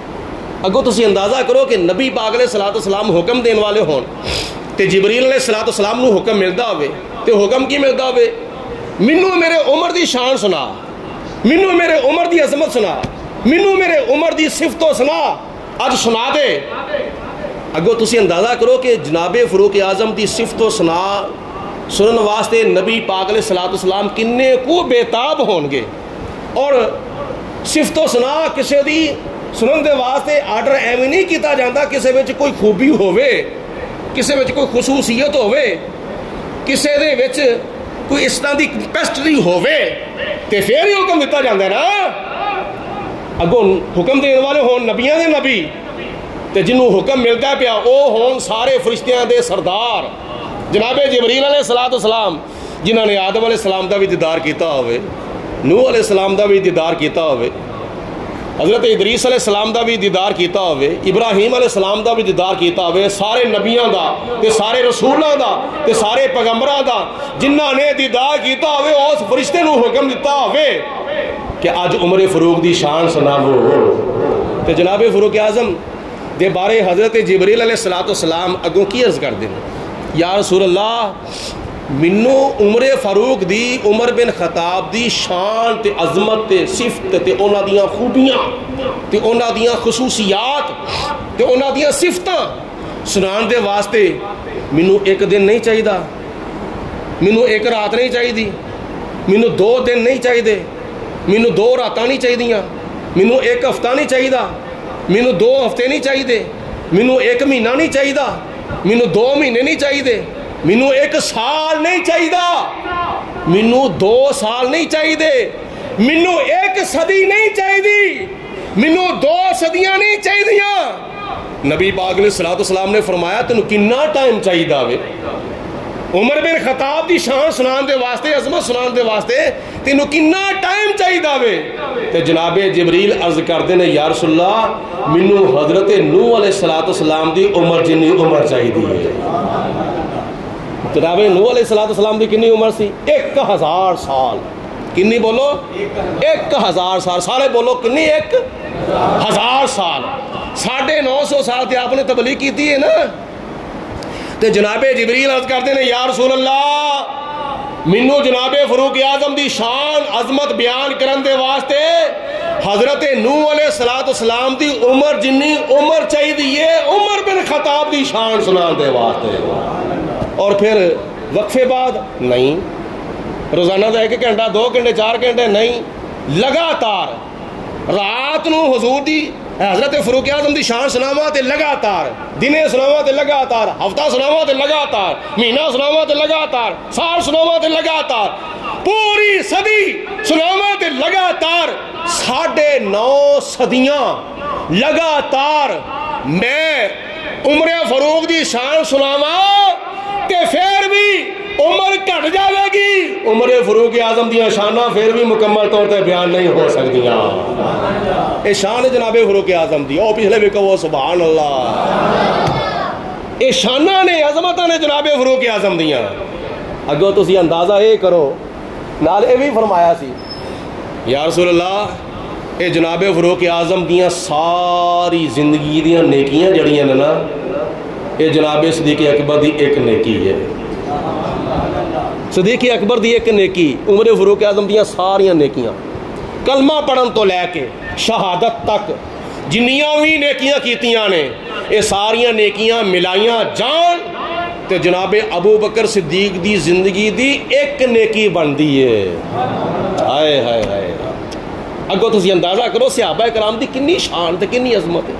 اگوں تسی اندازہ کرو کہ نبی پاک علیہ السلام حکم دین والے ہون تے جبریل علیہ السلام نو حکم ملدا ہوئے، تے حکم کی ملدا ہوئے؟ منو میرے عمر دی شان سنا، منو میرے عمر دی عظمت سنا، منو میرے عمر دی صفتوں سنا، اج سنا دے۔ اگوں تسی اندازہ کرو کہ جناب فاروق اعظم دی صفتوں سنا سنن واسطے نبی پاک علیہ السلام کنے کو بےتاب ہون گے، اور صفتوں سنا کسے دی سنن دے واسطے آرڈر ایویں نہیں کیتا جاتا، کسے وچ کوئی خوبی ہووے، کسے وچ کوئی خصوصیت ہووے، کسے دے وچ کوئی اس طرح دی کیپیسٹی ہووے تے پھر ہی حکم دیتا جاتا ہے نا۔ اگوں حکم دینے والے ہون نبیاں دے نبی، تے جنہوں حکم ملتا پیا او ہون سارے فرشتیاں دے سردار جناب جبریل علیہ السلام، جنہاں نے آدم علیہ السلام دا بھی دیدار کیتا ہوئے، نوح علیہ السلام دا بھی دیدار کیتا ہوئے، حضرت ادریس علیہ السلام دا بھی دیدار کیتا ہوئے، ابراہیم علیہ السلام دا بھی دیدار کیتا ہوئے، سارے نبیاں دا تے سارے رسولاں دا تے سارے پیغمبراں دا جنہاں نے دیدار کیتا ہوئے اس فرشتے نو حکم دیتا ہوئے کہ اج عمر فاروق دی شان سناو تے جناب فاروق اعظم دے بارے حضرت جبریل علیہ السلام اگوں کی عرض کر دیں، یا رسول اللہ منو عمر فاروق دی، عمر بن خطاب دی شان تے عظمت تے صفت تے اونا دیاں خوبیاں تے اونا دیاں خصوصیات تے اونا دیاں صفتاں سنان دے واسطے منو ایک دن نہیں چاہی دا، منو ایک رات نہیں چاہی دی، منو 2 دن نہیں چاہی دے، منو 2 راتاں نہیں چاہی دیاں، منو ایک ہفتہ نہیں چاہی دا، منو 2 ہفتے نہیں چاہی دے، منو 1 مہینہ نہیں چاہی دا، منو 2 مہینے نہیں چاہی دے، منو 1 سال نہیں چاہی دا، منو 2 سال نہیں چاہی دے، منو 1 صدی نہیں چاہی دی، منو 2 صدیاں نہیں چاہی دیاں۔ نبی پاک علیہ السلام نے فرمایا تینوں کنا ٹائم چاہی دا وے؟ عمر بن خطاب دی شان سنان دے واسطے، عظمت سنان دے واسطے تینوں کنا ٹائم چاہی دا وے؟ تے جناب جبریل عرض کردے نے یا رسول اللہ منو حضرت نوح علیہ السلام دی عمر جنی عمر چاہی دی ہے۔ جناب نوح علیہ السلام دی کنی عمر سی؟ 1000 سال۔ کنی بولو؟ 1000 سال۔ سارے بولو کنی؟ 1000 سال۔ 950 سال تے آپ نے تبلیغ کیتی ہے نا۔ تے جناب جبریل عرض کردے نے یا رسول اللہ منو جناب فاروق اعظم دی شان عظمت بیان کرن دے واسطے حضرت نوح علیہ السلام دی عمر جنی عمر چاہی دی ہے، عمر بن خطاب دی شان سنان دے واسطے۔ اور پھر وقفے بعد نہیں، روزانہ دا 1 گھنٹہ 2 گھنٹے 4 گھنٹے نہیں، لگاتار رات نو حضور دی حضرت فاروق اعظم دی شان سناواں تے لگاتار، دنے سناواں تے لگاتار، ہفتہ سناواں تے لگاتار، مہینہ سناواں تے لگاتار، سال سناواں تے لگاتار، پوری صدی سناواں تے لگاتار، 9.5 صدیاں لگاتار میں عمر فاروق دی شان سناواں تے پھر بھی عمر گھٹ جاوے گی، عمر فاروق اعظم دیاں شاناں پھر بھی مکمل طور تے بیان نہیں ہو سکدیاں۔ اے شان جناب فاروق اعظم دی، او پچھلے بھی کہو سبحان اللہ۔ اے شاناں نے عظمتاں نے جناب فاروق اعظم دیاں۔ اگوں تسی اندازہ اے کرو، نال اے بھی فرمایا سی یا رسول اللہ اے جناب فاروق اعظم دیاں ساری زندگی دیاں نیکیاں جڑیاں نے نا، اے جناب صدیق اکبر دی ایک نیکی ہے۔ صدیق اکبر دی ایک نیکی، عمر فاروق اعظم دیاں ساریاں نیکیاں، کلمہ پڑھن تو لے کے شہادت تک جنیاں بھی نیکیاں کیتیاں نے، اے ساریاں نیکیاں ملائیاں جان تے جناب ابو بکر صدیق دی زندگی دی ایک نیکی بن دی ہے۔ ہائے ہائے ہائے، اگو تسی اندازہ کرو صحابہ کرام دی کنی شان تے کنی عظمت ہے۔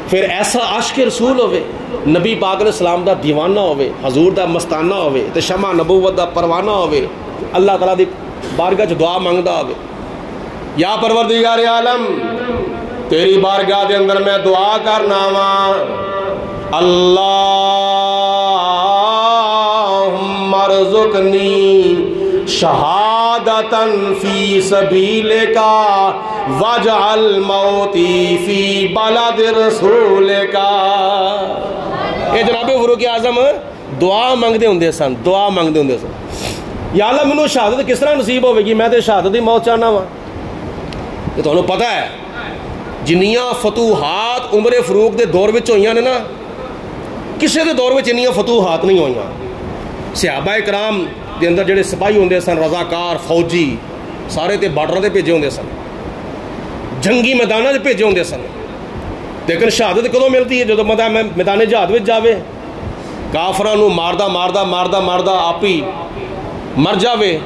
پھر ایسا عاشق رسول ہوئے، نبی پاک علیہ السلام دا دیوانہ ہوئے، حضور دا مستانہ ہوئے تے شمع نبوت دا پروانہ ہوئے، اللہ تعالیٰ دی بارگاہ چ دعا مانگدا ہوئے یا پروردگار عالم تیری بارگاہ دے اندر میں دعا کرنا وا، اللہم ارزقنی شہادتا فی سبیلکا واجعل موتی فی بلد رسولکا۔ یہ جناب فاروق اعظم دعا مانگتے ہوندے سن، دعا مانگتے ہوندے سن یا اللہ منو شہادت کس طرح نصیب ہوے گی، میں تے شہادت دی موت چاہنا وا۔ تے تانوں پتہ ہے جنیاں فتوحات عمر فاروق دے دور وچ ہوئیاں نے نا، کسے دے دور وچ انیاں فتوحات نہیں ہوئیاں۔ صحابہ کرام دے اندر جڑے سپاہی ہوندے سن، رضاکار فوجی سارے تے بارڈراں تے بھیجے ہوندے سن، جنگی میداناں تے بھیجے ہوندے سن، لیکن شہادت کدوں ملتی ہے؟ جدوں میدان جہاد وچ جاوے، کافراں نو ماردا ماردا ماردا ماردا آپ ہی مر جاوے،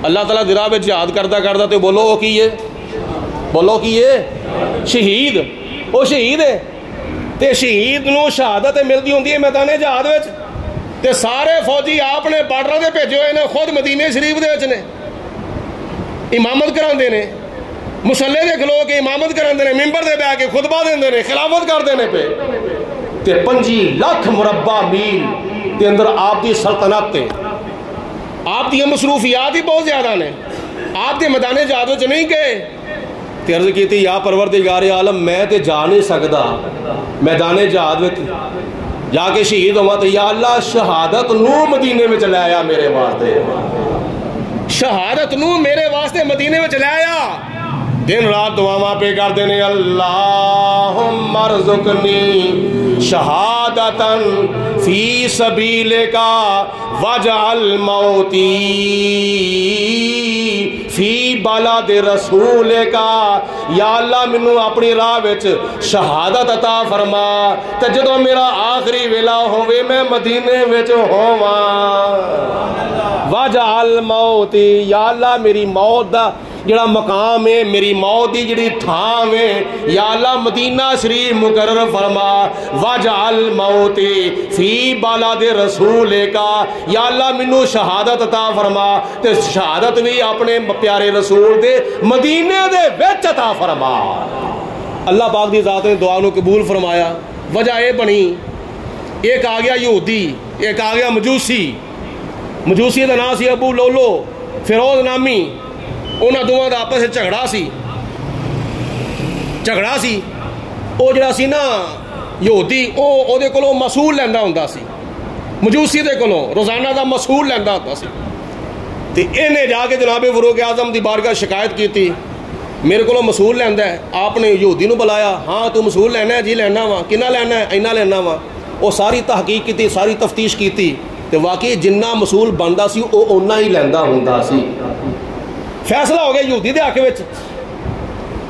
اللہ تعالیٰ دی راہ وچ جہاد کردا کردا تے بولو او کی ہے، بولو کی ہے شہید، او شہید ہے تے شہید نو شہادت ملدی ہوندی ہے میدان جہاد وچ، تے سارے فوجی آپ نے بارڈراں تے بھیجے ہوئے نے، خود مدینے شریف دے وچ نے، امامت کراندے نے، مسلے دے کھلو کے امامت کراندے نے، ممبر دے بیٹھ کے خطبہ دیندے نے، خلافت کردے نے پہ تے 25 لاکھ مربع میل دے اندر آپ دی سلطنت تے آپ دی مصروفیات ہی بہت زیادہ نے، آپ دے میدان جہاد وچ نہیں گئے تے عرض کیتی یا پروردگار عالم میں تے جا نہیں سکدا میدان جہاد وچ جا کے شہید ہوا، تے یا اللہ شہادت نو مدینے میں چلے آیا میرے واسطے، شہادت نو میرے واسطے مدینے میں چلے آیا۔ دن رات دعاواں پہ کر دینے اللہم ارزقنی شہادتاً فی سبیلک واجعل موتی فی بلد رسولک، یا اللہ منو اپنی راہ وچ شہادت عطا فرما تے جدوں میرا آخری ویلا ہوئے میں مدینے وچ ہوواں۔ واجعل موتی، یا اللہ میری موت دا جڑا مقام ہے، میری موت دی جڑی تھام ہے، یا اللہ مدینہ شریف مقرر فرما۔ واجعل موتی فی بلد رسولک، یا اللہ منو شہادت عطا فرما تے شہادت بھی اپنے پیارے رسول دے مدینے دے وچ عطا فرما۔ اللہ پاک دی ذات نے دعا نو قبول فرمایا۔ وجہ یہ بنی، ایک آ گیا یہودی، ایک آ گیا مجوسی دا نام سی ابو لولو فیروز نامی، انہاں دوواں دا آپس جھگڑا سی۔ او جڑا سی نا یہودی، او دے کولوں مسئول لیندا ہوندا سی، مجوسی دے کولوں روزانہ دا مسئول لیندا ہوندا سی۔ تے انہیں جا کے جناب فاروق اعظم دی بارگاہ شکایت کیتی، میرے کولوں مسئول لیندا ہے۔ آپ نے یہودی نو بلایا، ہاں تو مسئول لینا ہے؟ جی لینا وا۔ کنا لینا ہے؟ اینا لینا وا۔ او ساری تحقیق کیتی، ساری تفتیش کیتی تے واقعی جنہ مسئول بندا سی او اونا ہی لیندا ہوندا سی۔ فیصلہ ہو گیا یہودی دے حق وچ،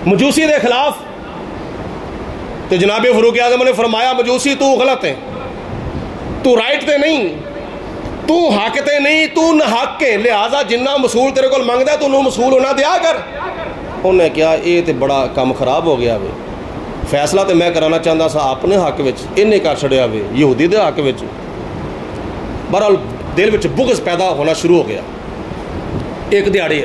مجوسی دے خلاف۔ تو جناب فاروق اعظم نے فرمایا مجوسی تو غلط ہے، تو رائٹ تے نہیں، تو حق تے نہیں، تو نحق ہے، لہذا جنہ مسئول تیرے کو منگدا ہے تو انہوں مسئول ہونا دیا کر۔ انہوں نے کہا یہ تے بڑا کام خراب ہو گیا وے، فیصلہ تے میں کرانا چاہتا سا اپنے حق وچ، انہیں کر چھڑیا وے یہودی دے حق وچ۔ بہرحال دل وچ بغض پیدا ہونا شروع ہو گیا۔ ایک دیہڑی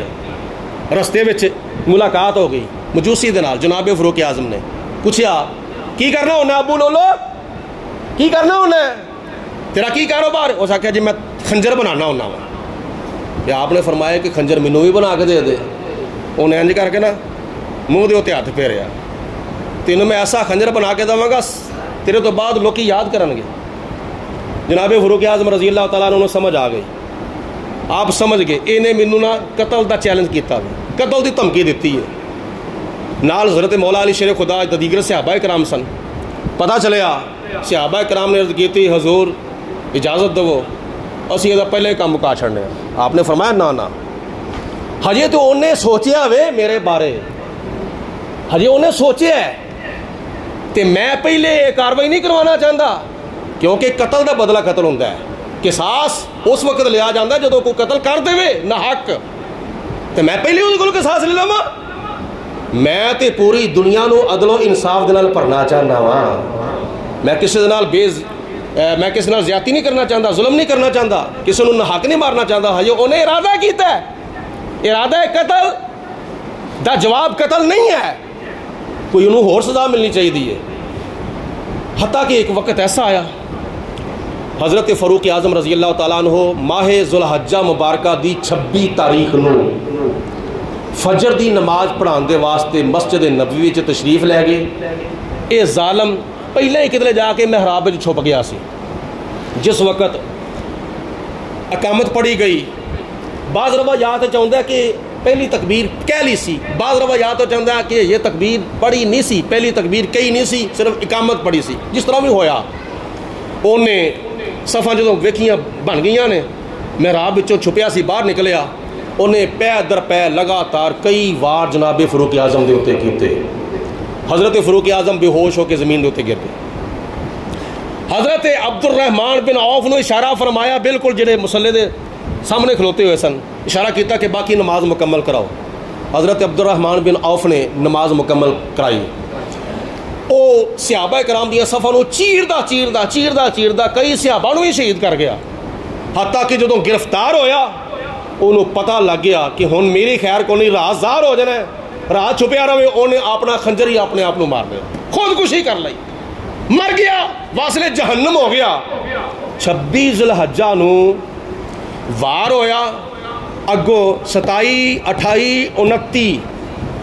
رستے وچ ملاقات ہو گئی مجوسی دے نال، جناب فاروق اعظم نے پوچھا کی کرنا ہونا ابو لولو، کی کرنا ہونا ہے، تیرا کی کاروبار؟ اس آخیا جی میں خنجر بنانا ہونا وا۔ یا آپ نے فرمایا کہ خنجر مینوں بھی بنا کے دے دے۔ انہیں انج کر کے نا منہ دے اتنے ہاتھ پھیریا، تینوں میں ایسا خنجر بنا کے دواں گا تیرے تو بعد لوگ یاد کرن گے۔ جناب فاروق اعظم رضی اللہ تعالیٰ عنہ سمجھ آ گئی، آپ سمجھ گئے انہیں مینوں نا قتل دا چیلنج کیتا ہے، قتل دی دھمکی دیتی ہے۔ نال حضرت مولا علی شیر خدا دیگر صحابہ کرام سن۔ پتہ چلیا صحابہ کرام نے عرض کیتی حضور اجازت دو اسی یہ پہلے کام مکا چھڑنے۔ آپ نے فرمایا نا ہجے تو انہیں سوچیا وے میرے بارے، ہجے انہیں سوچیا ہے تے میں پہلے کاروائی نہیں کروانا چاہتا، کیونکہ قتل دا بدلہ قتل ہوتا ہے، قصاص اس وقت لیا جاتا ہے جدو کوئی قتل کر دے نہ حق، تو میں پہلے وہ قصاص لے لوا۔ میں تے پوری دنیا نو عدل و انصاف دے نال بھرنا چاہنا وا، میں کسی دے نال میں کسی نال زیادتی نہیں کرنا چاہتا، ظلم نہیں کرنا چاہتا، کسی نو حق نہیں مارنا چاہتا۔ ہجے انہیں ارادہ کیتا ہے، ارادہ قتل دا جواب قتل نہیں ہے، کوئی انہوں ہور سزا ملنی چاہیے۔ حتیٰ کہ ایک وقت ایسا آیا حضرت فاروق اعظم رضی اللہ تعالیٰ عنہ ماہ ذوالحجہ مبارکہ دی 26 تاریخ نو فجر دی نماز پڑھان دے واسطے مسجد نبوی وچ تشریف لے گئے۔ اے ظالم پہلے ہی کدھر جا کے محراب وچ چھپ گیا سی۔ جس وقت اقامت پڑھی گئی، بعض روایات چاہتا ہے کہ پہلی تکبیر کہہ لی سی، بعض روایات چاہتا ہے کہ یہ تکبیر پڑھی نہیں سی، پہلی تکبیر کہی نہیں سی، صرف اقامت پڑھی سی۔ جس طرح بھی ہویا انہیں صفاں جدوں ویکھیاں بن گئیاں نے، محراب وچوں چھپیا سی باہر نکلیا، انہیں پے در پے لگاتار کئی وار جناب فاروق اعظم دے اتنے کیتے۔ حضرت فاروق اعظم بے ہوش ہو کے زمین دے اتنے گر گئے۔ حضرت عبد الرحمن بن عوف نے اشارہ فرمایا، بالکل جڑے مصلے دے سامنے کھلوتے ہوئے سن، اشارہ کیتا کہ باقی نماز مکمل کراؤ۔ حضرت عبد الرحمن بن عوف نے نماز مکمل کرائی۔ او صحابہ کرام دیا صفاں نو چیردا کئی صحابہ نو ہی شہید کر گیا۔ حتیٰ کہ جدوں گرفتار ہویا انہوں پتہ لگ گیا کہ ہن میری خیر کو نہیں، راہ ظاہر ہو جانا ہے، راہ چھپیا رہے، انہیں اپنا خنجر ہی اپنے آپ مار دیا، خودکشی کر لی، مر گیا، واصل جہنم ہو گیا۔ 26 ذوالحجہ نو وار ہویا، اگوں 27 28 29